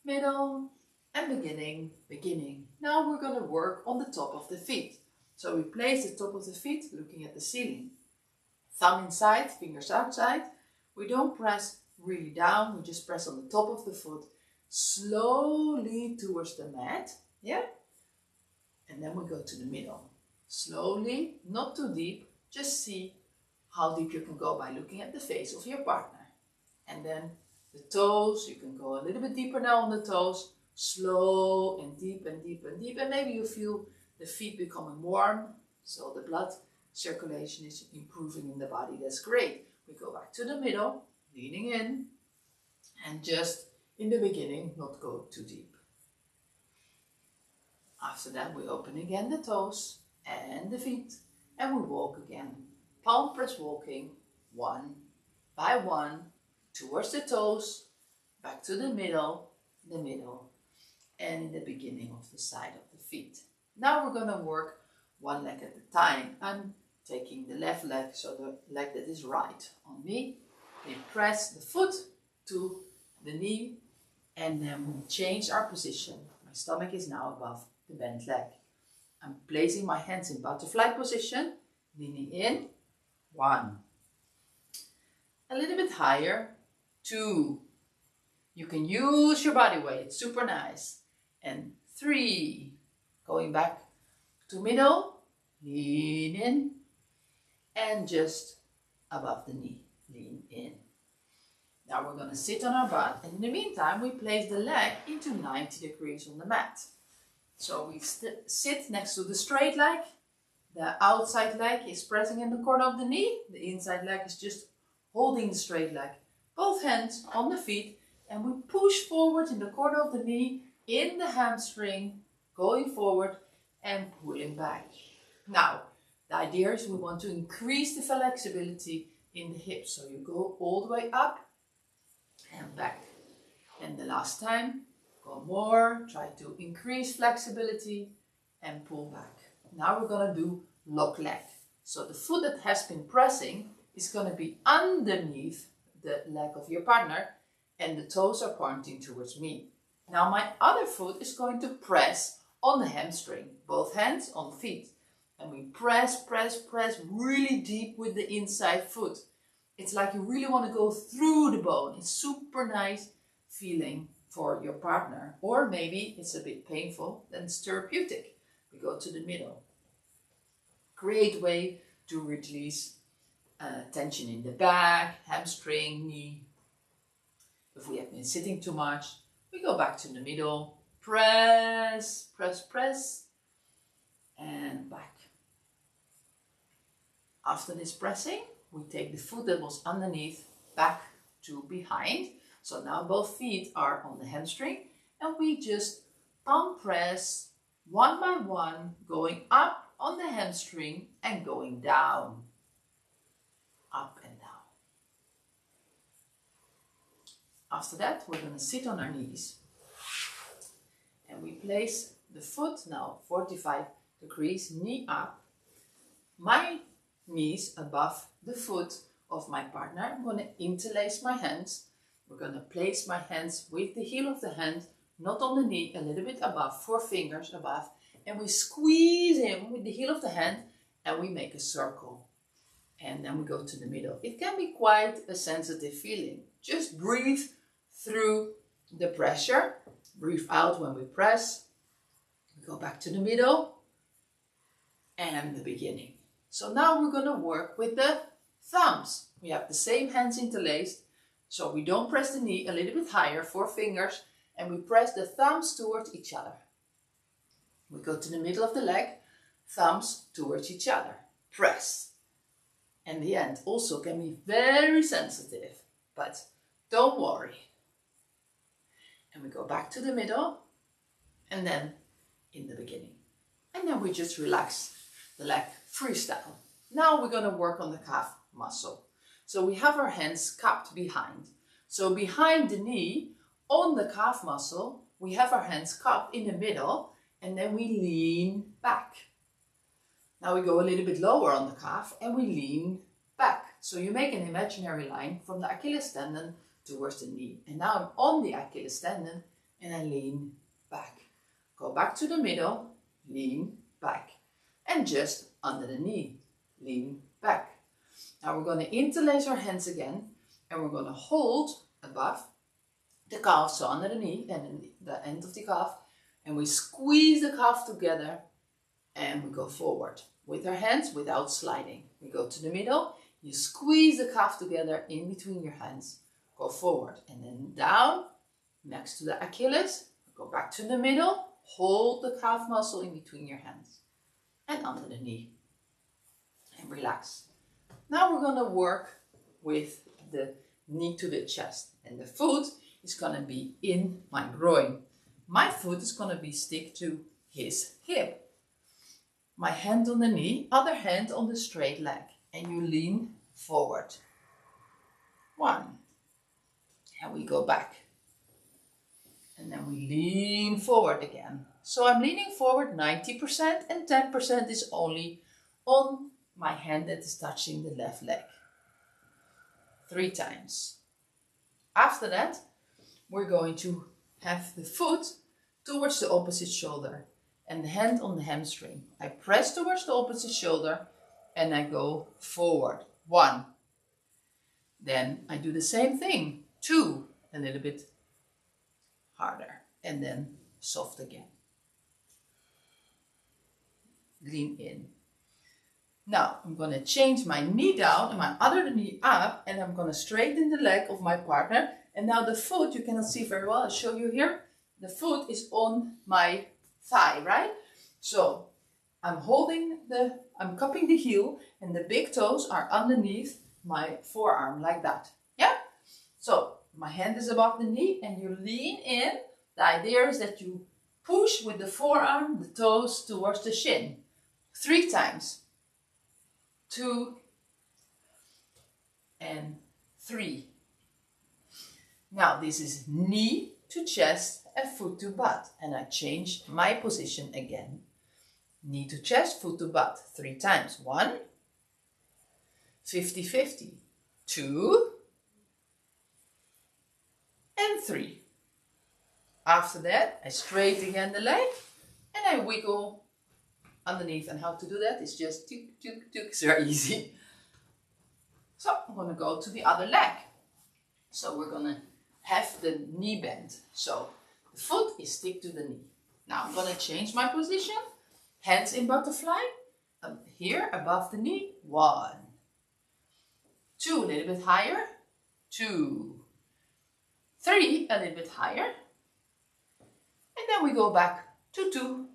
middle, and beginning, beginning. Now we're going to work on the top of the feet. So we place the top of the feet looking at the ceiling. Thumb inside, fingers outside. We don't press really down, we just press on the top of the foot, slowly towards the mat, yeah? And then we go to the middle. Slowly, not too deep, just see how deep you can go by looking at the face of your partner. And then the toes, you can go a little bit deeper now on the toes, slow and deep and deep and deep, and maybe you feel the feet becoming warm, so the blood circulation is improving in the body. That's great. We go back to the middle, leaning in, and just in the beginning not go too deep. After that we open again the toes and the feet, and we walk again. Palm press walking, 1 by 1, towards the toes, back to the middle, and in the beginning of the side of the feet. Now we're going to work 1 leg at a time. I'm taking the left leg, so the leg that is right on me. We press the foot to the knee, and then we change our position. My stomach is now above the bent leg. I'm placing my hands in butterfly position, leaning in, 1. A little bit higher, 2. You can use your body weight, super nice. And 3. Going back to middle, lean in, and just above the knee, lean in. Now we're going to sit on our butt, and in the meantime we place the leg into 90 degrees on the mat. So we sit next to the straight leg, the outside leg is pressing in the corner of the knee, the inside leg is just holding the straight leg. Both hands on the feet, and we push forward in the corner of the knee, in the hamstring, going forward and pulling back. Now, the idea is we want to increase the flexibility in the hips. So you go all the way up and back. And the last time, go more, try to increase flexibility and pull back. Now we're going to do lock leg. So the foot that has been pressing is going to be underneath the leg of your partner, and the toes are pointing towards me. Now my other foot is going to press on the hamstring, both hands on the feet. And we press, press, press really deep with the inside foot. It's like you really want to go through the bone. It's super nice feeling for your partner. Or maybe it's a bit painful, then it's therapeutic. We go to the middle. Great way to release tension in the back, hamstring, knee. If we have been sitting too much, we go back to the middle. Press, press, press. and back. After this pressing, we take the foot that was underneath back to behind. So now both feet are on the hamstring and we just palm press one by one, going up on the hamstring and going down. Up and down. After that, we're going to sit on our knees. And we place the foot now 45 degrees, knee up. My knees above the foot of my partner. I'm going to interlace my hands. We're going to place my hands with the heel of the hand, not on the knee, a little bit above, 4 fingers above. And we squeeze in with the heel of the hand and we make a circle. And then we go to the middle. It can be quite a sensitive feeling. Just breathe through the pressure. Breathe out when we press. We go back to the middle and the beginning. So now we're going to work with the thumbs. We have the same hands interlaced. So we don't press the knee, a little bit higher, 4 fingers, and we press the thumbs towards each other. We go to the middle of the leg, thumbs towards each other. Press. And the end also can be very sensitive, but don't worry. And we go back to the middle and then in the beginning. And then we just relax the leg, freestyle. Now we're going to work on the calf muscle. So we have our hands cupped behind. So behind the knee, on the calf muscle, we have our hands cupped in the middle and then we lean back. Now we go a little bit lower on the calf and we lean back. So you make an imaginary line from the Achilles tendon towards the knee. And now I'm on the Achilles tendon and I lean back. Go back to the middle, lean back. And just under the knee, lean back. Now we're going to interlace our hands again and we're going to hold above the calf, so under the knee and the end of the calf, and we squeeze the calf together and we go forward with our hands without sliding. We go to the middle, you squeeze the calf together in between your hands, go forward and then down next to the Achilles, go back to the middle, hold the calf muscle in between your hands and under the knee and relax. Now we're going to work with the knee to the chest and the foot is going to be in my groin. My foot is going to be stick to his hip. My hand on the knee, other hand on the straight leg, and you lean forward. 1, and we go back. And then we lean forward again. So I'm leaning forward 90% and 10% is only on my hand that is touching the left leg. 3 times. After that, we're going to have the foot towards the opposite shoulder and the hand on the hamstring. I press towards the opposite shoulder and I go forward. 1. Then I do the same thing. 2, a little bit harder and then soft again. Lean in. Now I'm going to change my knee down and my other knee up and I'm going to straighten the leg of my partner. And now the foot, you cannot see very well, I'll show you here. The foot is on my thigh, right? So I'm cupping the heel and the big toes are underneath my forearm like that. Yeah? So my hand is above the knee and you lean in. The idea is that you push with the forearm, the toes towards the shin. 3 times. 2 and 3. Now this is knee to chest and foot to butt. And I change my position again. Knee to chest, foot to butt. 3 times. 1. 50-50. 2. And 3. After that, I straighten again the leg and I wiggle underneath. And how to do that is just tuk, tuk, tuk. It's very easy. So I'm going to go to the other leg. So we're going to have the knee bend. So the foot is stick to the knee. Now I'm going to change my position. Hands in butterfly. Here above the knee. 1. 2, a little bit higher. 2. 3, a little bit higher. And then we go back to 2.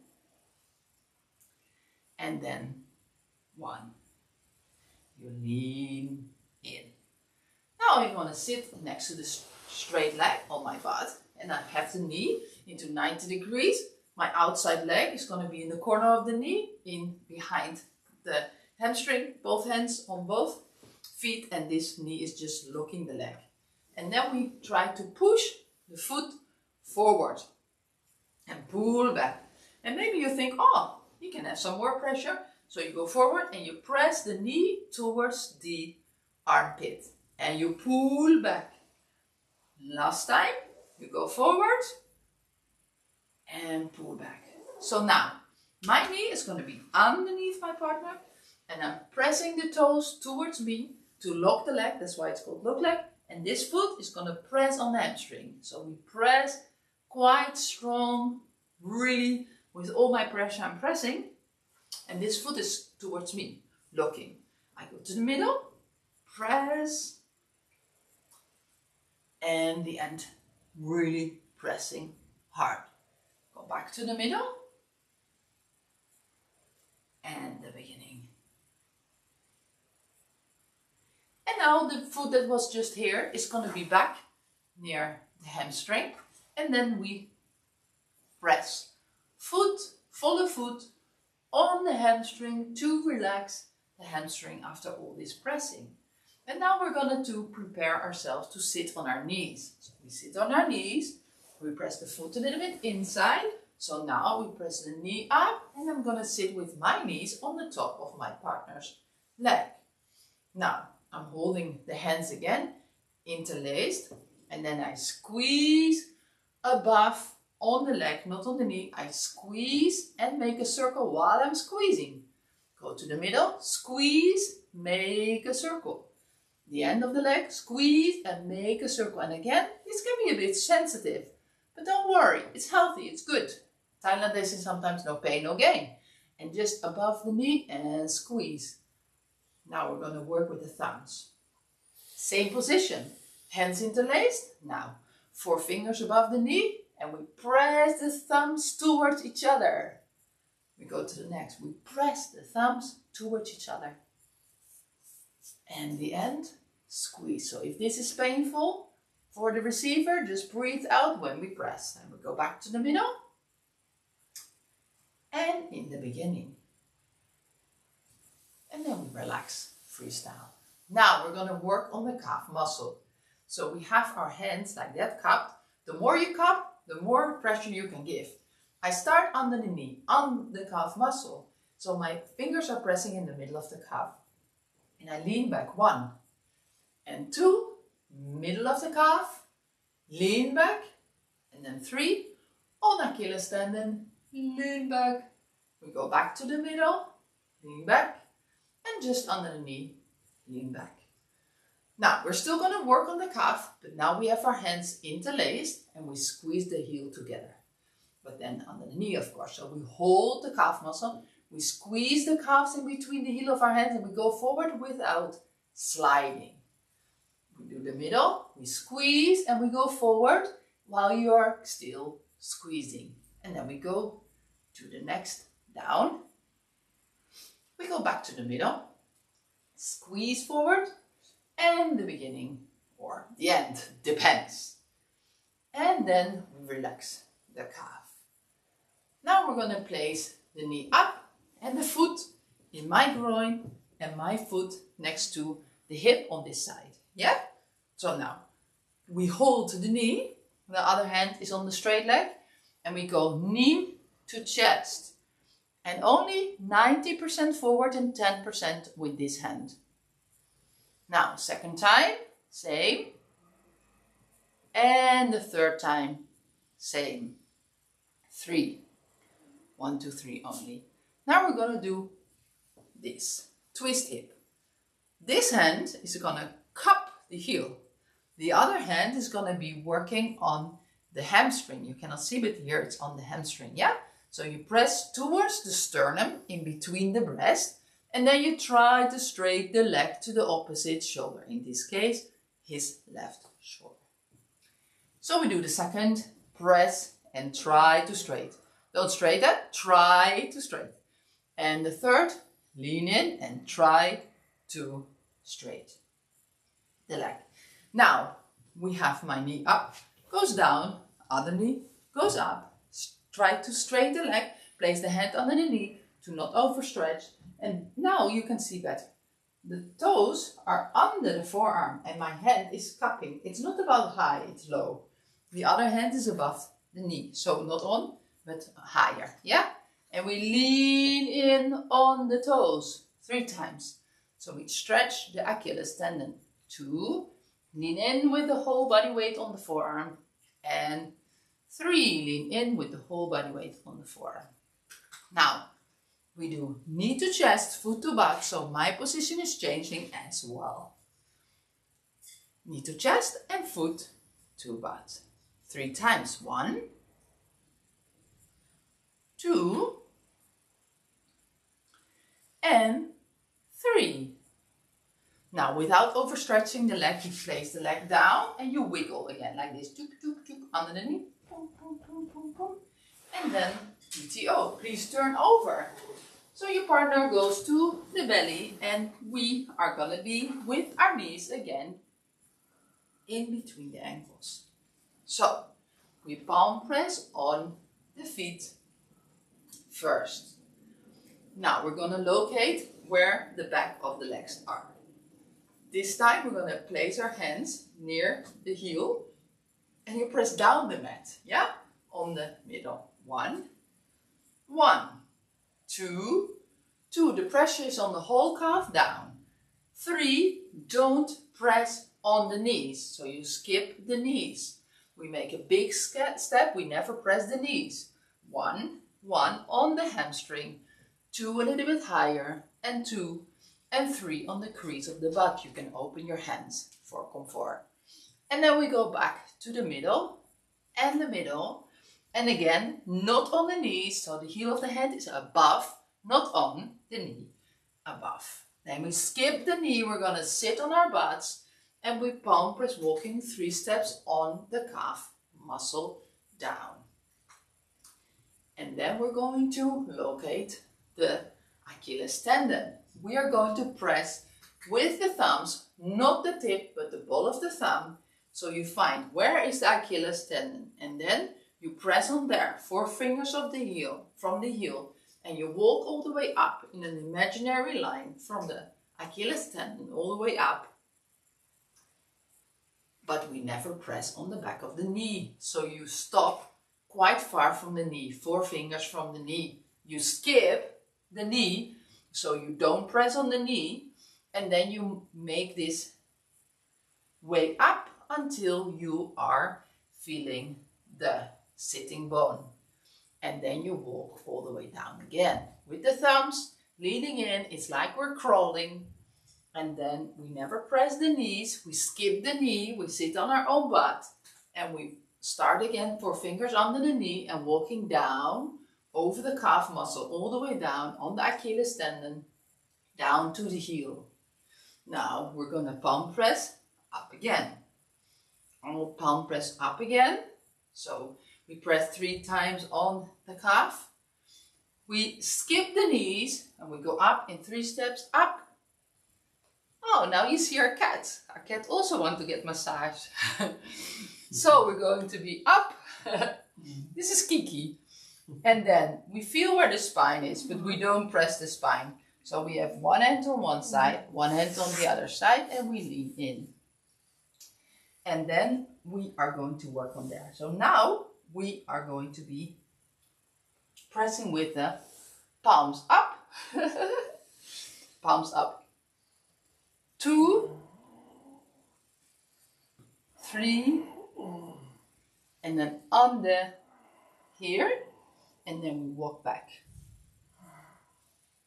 and then 1. You lean in. Now I'm going to sit next to the straight leg on my butt, and I have the knee into 90 degrees. My outside leg is going to be in the corner of the knee, in behind the hamstring, both hands on both feet, and this knee is just looking the leg. And then we try to push the foot forward and pull back. And maybe you think, oh, you can have some more pressure. So you go forward and you press the knee towards the armpit and you pull back. Last time, you go forward and pull back. So now, my knee is going to be underneath my partner and I'm pressing the toes towards me to lock the leg. That's why it's called lock leg. And this foot is going to press on the hamstring. So we press quite strong, really, with all my pressure I'm pressing. And this foot is towards me, locking. I go to the middle, press, and the end, really pressing hard. Go back to the middle, and the beginning. And now the foot that was just here is going to be back near the hamstring. And then we press. Foot, follow foot on the hamstring to relax the hamstring after all this pressing. And now we're going to prepare ourselves to sit on our knees. So we sit on our knees, we press the foot a little bit inside. So now we press the knee up and I'm going to sit with my knees on the top of my partner's leg. Now I'm holding the hands again, interlaced, and then I squeeze above on the leg, not on the knee. I squeeze and make a circle while I'm squeezing. Go to the middle, squeeze, make a circle. The end of the leg, squeeze and make a circle. And again, this can be a bit sensitive, but don't worry, it's healthy, it's good. Thailand is sometimes no pain, no gain. And just above the knee and squeeze. Now we're going to work with the thumbs. Same position, hands interlaced. Now 4 fingers above the knee and we press the thumbs towards each other. We go to the next, we press the thumbs towards each other. And the end, squeeze. So if this is painful for the receiver, just breathe out when we press. And we go back to the middle. And in the beginning. And then we relax, freestyle. Now we're going to work on the calf muscle. So we have our hands like that cupped. The more you cup, the more pressure you can give. I start under the knee, on the calf muscle. So my fingers are pressing in the middle of the calf. And I lean back 1 and 2, middle of the calf, lean back, and then 3, on Achilles tendon, lean back. We go back to the middle, lean back, and just under the knee, lean back. Now, we're still going to work on the calf, but now we have our hands interlaced and we squeeze the heel together. But then under the knee, of course. So we hold the calf muscle, we squeeze the calves in between the heel of our hands and we go forward without sliding. We do the middle, we squeeze and we go forward while you are still squeezing. And then we go to the next down. We go back to the middle, squeeze forward, and the beginning or the end, depends. And then we relax the calf. Now we're going to place the knee up and the foot in my groin and my foot next to the hip on this side. Yeah? So now we hold the knee, the other hand is on the straight leg, and we go knee to chest. And only 90% forward and 10% with this hand. Now, second time, same. And the third time, same. 3. 1, 2, 3 only. Now we're going to do this. Twist hip. This hand is going to cup the heel. The other hand is going to be working on the hamstring. You cannot see, but here it's on the hamstring, yeah? So you press towards the sternum in between the breast, and then you try to straighten the leg to the opposite shoulder. In this case, his left shoulder. So we do the second, press and try to straighten. Don't straighten, try to straighten. And the third, lean in and try to straight the leg. Now, we have my knee up, goes down, other knee goes up. Try to straighten the leg, place the hand under the knee to not overstretch. And now you can see that the toes are under the forearm and my hand is cupping. It's not about high, it's low. The other hand is above the knee. So not on, but higher. Yeah? And we lean in on the toes 3 times. So we stretch the Achilles tendon. 2, lean in with the whole body weight on the forearm. And 3, lean in with the whole body weight on the forearm. Now, we do knee to chest, foot to butt, so my position is changing as well. Knee to chest and foot to butt. 3 times. 1, 2, and 3. Now, without overstretching the leg, you place the leg down and you wiggle again like this. Tuk, tuk, tuk, under the knee. Boom, boom, boom, boom, boom. And then PTO. Please turn over. So your partner goes to the belly and we are going to be with our knees again in between the ankles. So we palm press on the feet first. Now we're going to locate where the back of the legs are. This time we're going to place our hands near the heel and you press down the mat, yeah? On the middle. 1, 1, 2, 2. The pressure is on the whole calf, down. 3, don't press on the knees. So you skip the knees. We make a big step, we never press the knees. 1, 1 on the hamstring. 2 a little bit higher. And 2 and 3 on the crease of the butt. You can open your hands for comfort. And then we go back to the middle and the middle. And again, not on the knees, so the heel of the hand is above, not on the knee, above. Then we skip the knee, we're going to sit on our butts and we palm press, walking 3 steps on the calf muscle down. And then we're going to locate the Achilles tendon. We are going to press with the thumbs, not the tip, but the ball of the thumb. So you find where is the Achilles tendon and then you press on there, 4 fingers of the heel, from the heel, and you walk all the way up in an imaginary line from the Achilles tendon all the way up. But we never press on the back of the knee. So you stop quite far from the knee, 4 fingers from the knee. You skip the knee, so you don't press on the knee, and then you make this way up until you are feeling the sitting bone. And then you walk all the way down again. With the thumbs, leaning in, it's like we're crawling. And then we never press the knees, we skip the knee, we sit on our own butt. And we start again, 4 fingers under the knee and walking down over the calf muscle, all the way down on the Achilles tendon, down to the heel. Now we're going to palm press up again. And we'll palm press up again. So we press 3 times on the calf. We skip the knees and we go up in 3 steps up. Oh, now you see our cat. Our cat also wants to get massage. So we're going to be up. This is Kiki. And then we feel where the spine is, but we don't press the spine. So we have 1 hand on one side, 1 hand on the other side, and we lean in. And then we are going to work on there. So now we are going to be pressing with the palms up. Palms up. 2, 3, and then under here, and then we walk back.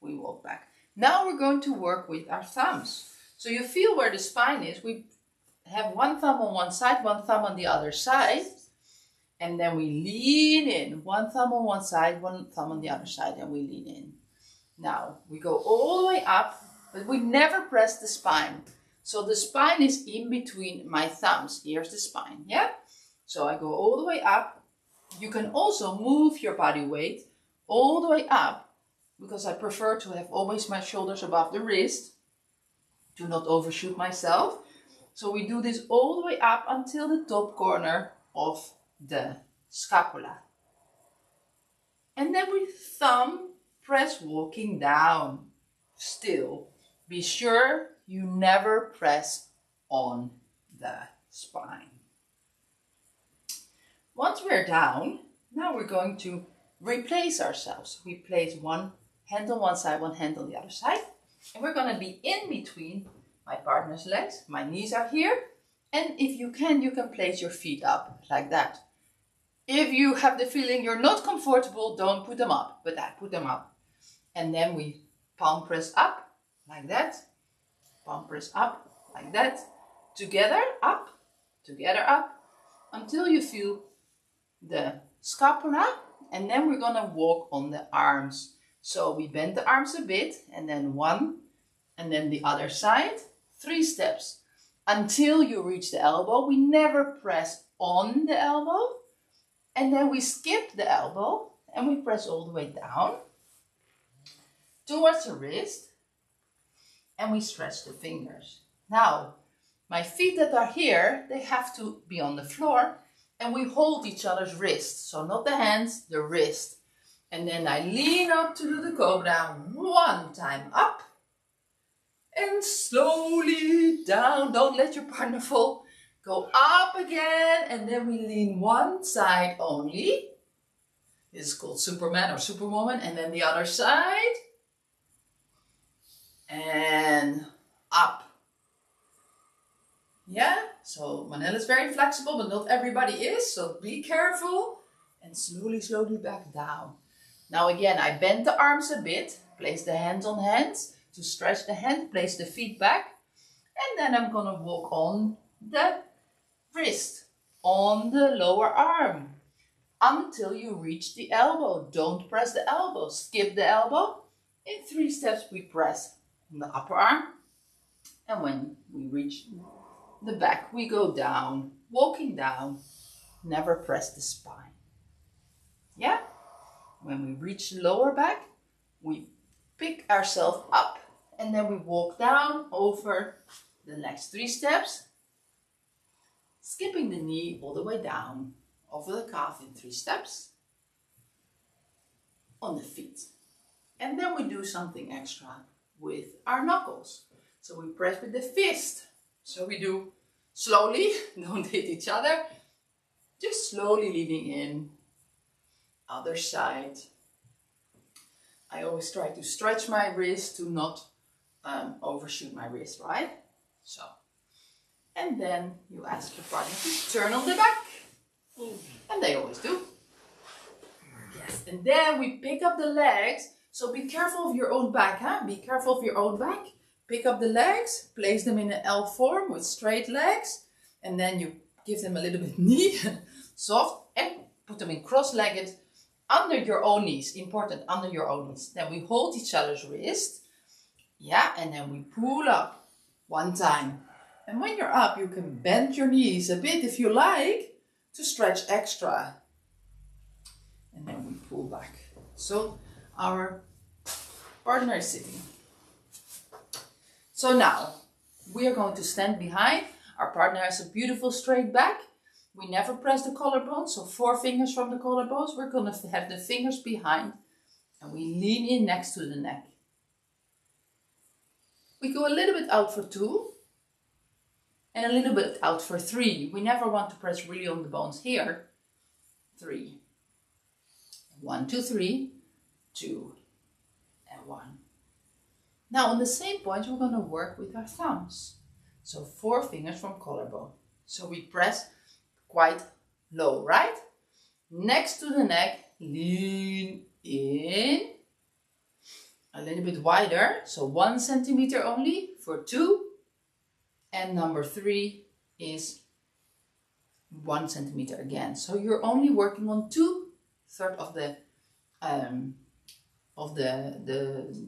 We walk back. Now we're going to work with our thumbs. So you feel where the spine is. We have 1 thumb on one side, 1 thumb on the other side, and then we lean in. 1 thumb on one side, 1 thumb on the other side, and we lean in. Now we go all the way up, but we never press the spine. So the spine is in between my thumbs. Here's the spine, yeah? So I go all the way up. You can also move your body weight all the way up because I prefer to have always my shoulders above the wrist, to not overshoot myself. So we do this all the way up until the top corner of the scapula. And then we thumb press walking down. Still, be sure you never press on the spine. Once we're down, now we're going to replace ourselves. We place one hand on one side, one hand on the other side. And we're going to be in between my partner's legs. My knees are here. And if you can place your feet up like that. If you have the feeling you're not comfortable, don't put them up, but I put them up. And then we palm press up like that. Palm press up like that. Together up, until you feel the scapula. And then we're going to walk on the arms. So we bend the arms a bit, and then one, and then the other side. 3 steps until you reach the elbow. We never press on the elbow. And then we skip the elbow and we press all the way down towards the wrist. And we stretch the fingers. Now, my feet that are here, they have to be on the floor. And we hold each other's wrists. So not the hands, the wrist. And then I lean up to do the cobra. 1 time up. And slowly down. Don't let your partner fall. Go up again. And then we lean one side only. This is called Superman or Superwoman. And then the other side. And up. Yeah, so Manel is very flexible, but not everybody is. So be careful. And slowly, slowly back down. Now again, I bend the arms a bit. Place the hands on hands. To stretch the hand, place the feet back. And then I'm going to walk on the wrist. On the lower arm. Until you reach the elbow. Don't press the elbow. Skip the elbow. In 3 steps we press on the upper arm. And when we reach the back, we go down. Walking down. Never press the spine. Yeah? When we reach the lower back, we pick ourselves up. And then we walk down over the next 3 steps. Skipping the knee all the way down. Over the calf in 3 steps. On the feet. And then we do something extra with our knuckles. So we press with the fist. So we do slowly, don't hit each other. Just slowly leaning in. Other side. I always try to stretch my wrist to not overshoot my wrist, right? So. And then you ask your partner to turn on the back. And they always do. Yes. And then we pick up the legs. So be careful of your own back, huh? Be careful of your own back. Pick up the legs, place them in an L form with straight legs. And then you give them a little bit knee, soft, and put them in cross-legged under your own knees. Important, under your own knees. Then we hold each other's wrist. Yeah, and then we pull up 1 time. And when you're up, you can bend your knees a bit if you like to stretch extra. And then we pull back. So our partner is sitting. So now we are going to stand behind. Our partner has a beautiful straight back. We never press the collarbone. So 4 fingers from the collarbones. We're going to have the fingers behind. And we lean in next to the neck. We go a little bit out for 2. And a little bit out for 3. We never want to press really on the bones here. 3. 1, 2, 3. 2. And 1. Now on the same point, we're going to work with our thumbs. So 4 fingers from collarbone. So we press quite low, right? Next to the neck, lean in. A little bit wider. So 1 centimeter only for 2. And number 3 is 1 centimeter again. So you're only working on 2/3 of the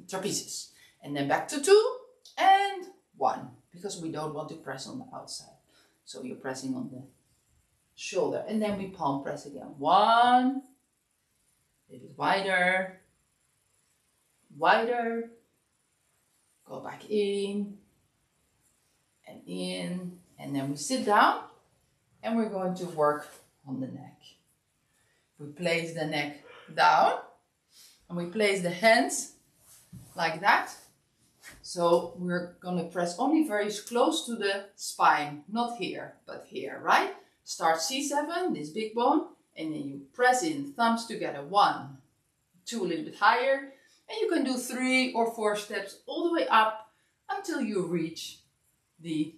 trapezius. And then back to 2 and 1. Because we don't want to press on the outside. So you're pressing on the shoulder. And then we palm press again. 1. A bit wider. wider, go back in, and then we sit down and we're going to work on the neck. We place the neck down and we place the hands like that. So we're going to press only very close to the spine, not here, but here, right? Start C7, this big bone, and then you press in, thumbs together, 1, 2, a little bit higher, and you can do 3 or 4 steps all the way up until you reach the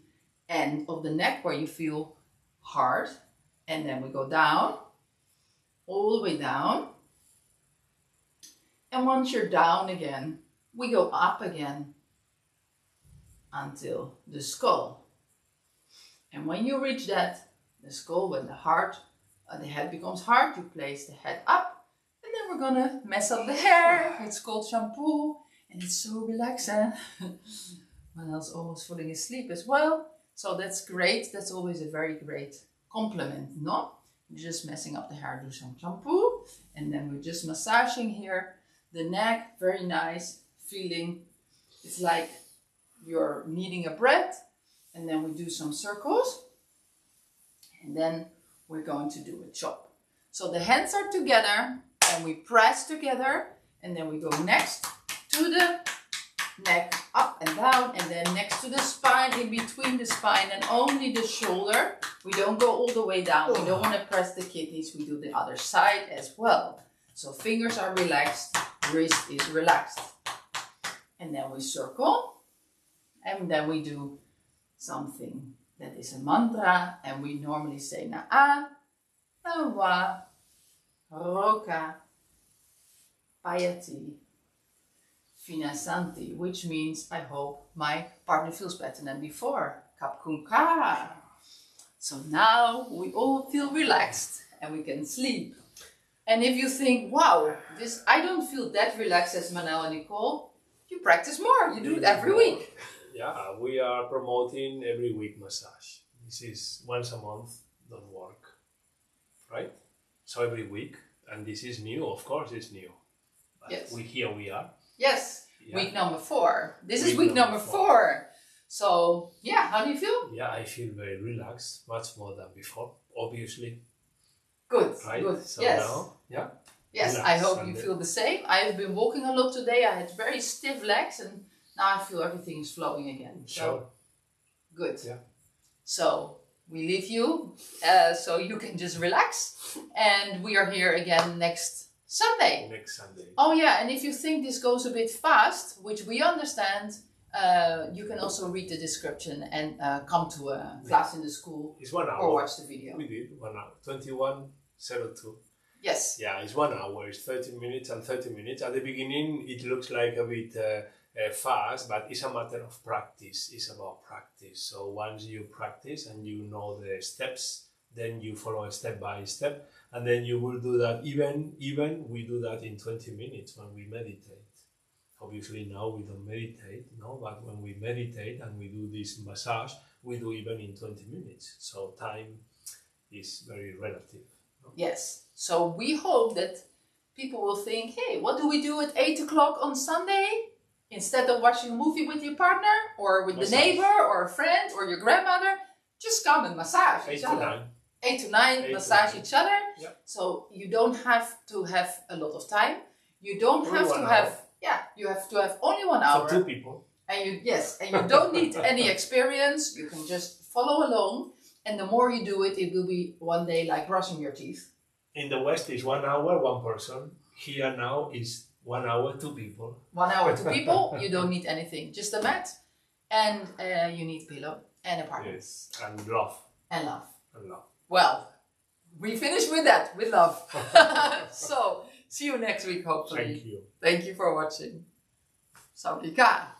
end of the neck where you feel hard, and then we go down, all the way down, and once you're down again, we go up again until the skull. And when you reach that, the skull, when the head becomes hard, you place the head up, and then we're gonna mess up the hair. It's called shampoo, and it's so relaxing. Manel's almost falling asleep as well. So that's great. That's always a very great compliment, no? You're just messing up the hair, do some shampoo, and then we're just massaging here the neck, very nice feeling. It's like you're kneading a bread, and then we do some circles, and then we're going to do a chop. So the hands are together, and we press together, and then we go next to the neck, up and down, and then next to the spine, in between the spine and only the shoulder. We don't go all the way down. We don't want to press the kidneys. We do the other side as well. So fingers are relaxed, wrist is relaxed. And then we circle, and then we do something that is a mantra, and we normally say Na'a, Nawa, Roka, Payati, Finasanti, which means I hope my partner feels better than before. Kapkunka. So now we all feel relaxed and we can sleep. And if you think, wow, I don't feel that relaxed as Manel and Nicole, you practice more. You do it every week. Yeah, we are promoting every week massage. This is once a month, don't work, right? So every week, and this is new, of course it's new. But yes. Here we are. Yes, yeah. Week number 4. This is week number 4. So, yeah, how do you feel? Yeah, I feel very relaxed, much more than before, obviously. Good, right? good. So yes. Now, yeah. Yes, relax, I hope you feel the same. I have been walking a lot today. I had very stiff legs, and now I feel everything is flowing again. So, sure. Good. Yeah. So, we leave you so you can just relax. And we are here again next Sunday. Next Sunday. Oh yeah, and if you think this goes a bit fast, which we understand, you can also read the description and come to a class in the school. It's 1 hour. Or watch the video. We did 1 hour. 21:02. Yes. Yeah, it's 1 hour. It's 30 minutes and 30 minutes. At the beginning, it looks like a bit fast, but it's a matter of practice. It's about practice. So once you practice and you know the steps, then you follow step by step, and then you will do that. Even we do that in 20 minutes when we meditate. Obviously now we don't meditate, no, but when we meditate and we do this massage, we do even in 20 minutes. So time is very relative. No? Yes. So we hope that people will think, hey, what do we do at 8 o'clock on Sunday? Instead of watching a movie with your partner or with the neighbor or a friend or your grandmother, just come and massage each other. 8 to 9, massage each other. Yeah. So you don't have to have a lot of time. You don't have to have, you have to have only 1 hour. For 2 people. And you don't need any experience. You can just follow along. And the more you do it, it will be one day like brushing your teeth. In the West is 1 hour, 1 person. Here now is 1 hour, 2 people. 1 hour, 2 people. You don't need anything. Just a mat. And you need pillow and a partner. Yes, and love. And love. And love. Well, we finish with that, with love. So, see you next week, hopefully. Thank you. Thank you for watching. Sawadee ka.